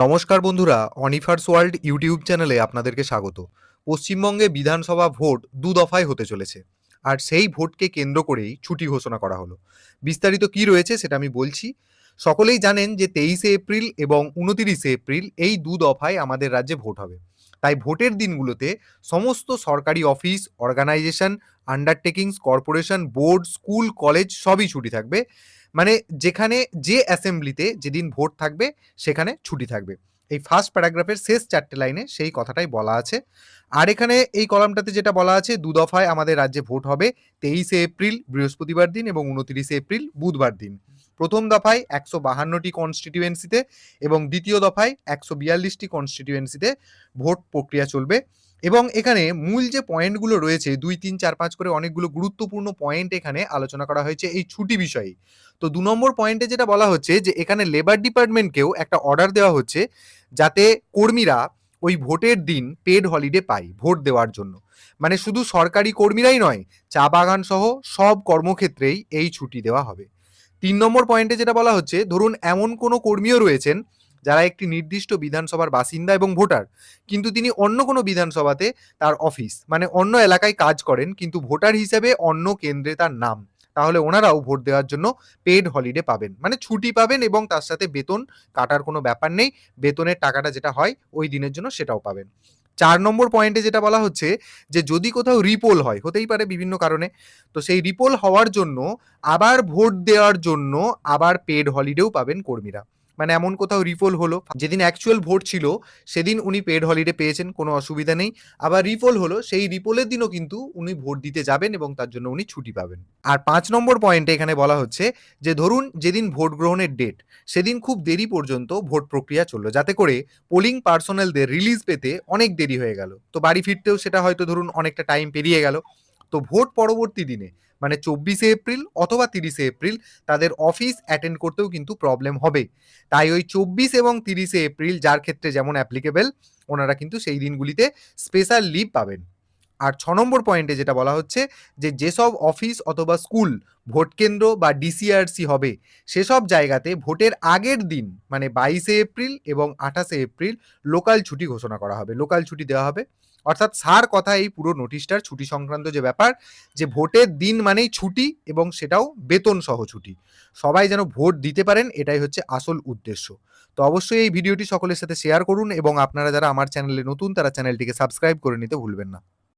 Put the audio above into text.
নমস্কার বন্ধুরা, অনিফার্স world YouTube চ্যানেলে আপনাদেরকে স্বাগত। পশ্চিমবঙ্গে বিধানসভা ভোট দফায় হতে চলেছে, আর সেই ভোটকে কেন্দ্র করেই ছুটি ঘোষণা করা হলো। বিস্তারিত কি রয়েছে সেটা আমি বলছি। সকলেই জানেন যে 23 এপ্রিল এবং 29 এপ্রিল এই দফায় আমাদের রাজ্যে ভোট হবে। তাই ভোটের দিনগুলোতে সমস্ত সরকারি office, organisation, undertakings, corporation, board, school, college সবই ছুটি থাকবে। মানে যেখানে যে অ্যাসেম্বলিতে যেদিন ভোট থাকবে সেখানে ছুটি থাকবে। এই ফার্স্ট প্যারাগ্রাফের শেষ 4টে লাইনে সেই কথাটাই বলা আছে। আর এখানে এই কলামটাতে যেটা বলা আছে, দফায় আমাদের রাজ্যে ভোট হবে 23 এপ্রিল বৃহস্পতিবার দিন এবং 29 এপ্রিল বুধবার দিন। প্রথম দফায় 152টি কনস্টিটিউয়েন্সিতে এবং দ্বিতীয় দফায় 142টি কনস্টিটিউয়েন্সিতে ভোট প্রক্রিয়া চলবে। এবং এখানে মূল যে পয়েন্টগুলো রয়েছে 2, 3, 4, 5 করে অনেকগুলো গুরুত্বপূর্ণ পয়েন্ট এখানে আলোচনা করা হয়েছে এই ছুটি বিষয়ে। তো 2 নম্বর পয়েন্টে যেটা বলা হচ্ছে যে এখানে লেবার ডিপার্টমেন্টকেও একটা অর্ডার দেওয়া হচ্ছে যাতে কর্মীরা ওই ভোটের দিন পেড হলিডে পায় ভোট দেওয়ার জন্য। মানে শুধু সরকারি কর্মীরাই নয়, চা বাগান সহ সব কর্মক্ষেত্রেই এই ছুটি দেওয়া হবে। 3 নম্বর পয়েন্টে যেটা বলা হচ্ছে, ধরুন এমন কোনো কর্মীও রয়েছেন যারা একটি নির্দিষ্ট বিধানসভার বাসিন্দা এবং ভোটার, কিন্তু তিনি অন্য কোনো বিধানসভাতে তার অফিস মানে অন্য এলাকায় কাজ করেন, কিন্তু ভোটার হিসেবে অন্য কেন্দ্রে তার নাম, তাহলে ওনারাও ভোট দেওয়ার জন্য পেড হলিডে পাবেন, মানে ছুটি পাবেন এবং তার সাথে বেতন কাটার কোনো ব্যাপার নেই। বেতনের টাকাটা যেটা হয় ওই দিনের জন্য সেটাও পাবেন। 4 নম্বর পয়েন্টে যেটা বলা হচ্ছে যে যদি কোথাও রিপোল হয়, হতেই পারে বিভিন্ন কারণে, তো সেই রিপোল হওয়ার জন্য আবার ভোট দেওয়ার জন্য আবার পেড হলিডেও পাবেন কর্মীরা। মানে এমন কোথাও রিপোল হলো, যেদিন অ্যাকচুয়াল ভোট ছিল সেদিন উনি পেড হলিডে পেয়েছেন, কোনো অসুবিধা নেই। আবার রিপোল হলো, সেই রিপোলের দিনও কিন্তু উনি ভোট দিতে যাবেন এবং তার জন্য উনি ছুটি পাবেন। আর 5 নম্বর পয়েন্টে এখানে বলা হচ্ছে যে ধরুন যেদিন ভোট গ্রহণের ডেট, সেদিন খুব দেরি পর্যন্ত ভোট প্রক্রিয়া চললো, যাতে করে পোলিং পার্সোনালদের রিলিজ পেতে অনেক দেরি হয়ে গেল, তো বাড়ি ফিরতেও সেটা হয়তো ধরুন অনেকটা টাইম পেরিয়ে গেল। তো ভোট পরবর্তী দিনে মানে 24 এপ্রিল অথবা 30 এপ্রিল তাদের অফিস অ্যাটেন্ড করতেও কিন্তু প্রবলেম হবে। তাই ওই 24 এবং 30 এপ্রিল যার ক্ষেত্রে যেমন অ্যাপ্লিকেবল, ওনারা কিন্তু সেই দিনগুলিতে স্পেশাল লিভ পাবেন। আর 6 নম্বর পয়েন্টে যেটা বলা হচ্ছে যে যেসব অফিস অথবা স্কুল ভোট কেন্দ্র বা ডিসিআরসি হবে, সেসব জায়গাতে ভোটের আগের দিন মানে 22 এপ্রিল এবং 28 এপ্রিল লোকাল ছুটি ঘোষণা করা হবে, লোকাল ছুটি দেওয়া হবে। অর্থাৎ সার কথা এই পুরো নোটিশটার ছুটি সংক্রান্ত যে ব্যাপার, যে ভোটের দিন মানেই ছুটি এবং সেটাও বেতন সহ ছুটি। সবাই যেন ভোট দিতে পারেন, এটাই হচ্ছে আসল উদ্দেশ্য। তো অবশ্যই এই ভিডিওটি সকলের সাথে শেয়ার করুন এবং আপনারা যারা আমার চ্যানেলে নতুন তারা চ্যানেলটিকে সাবস্ক্রাইব করে নিতে ভুলবেন না।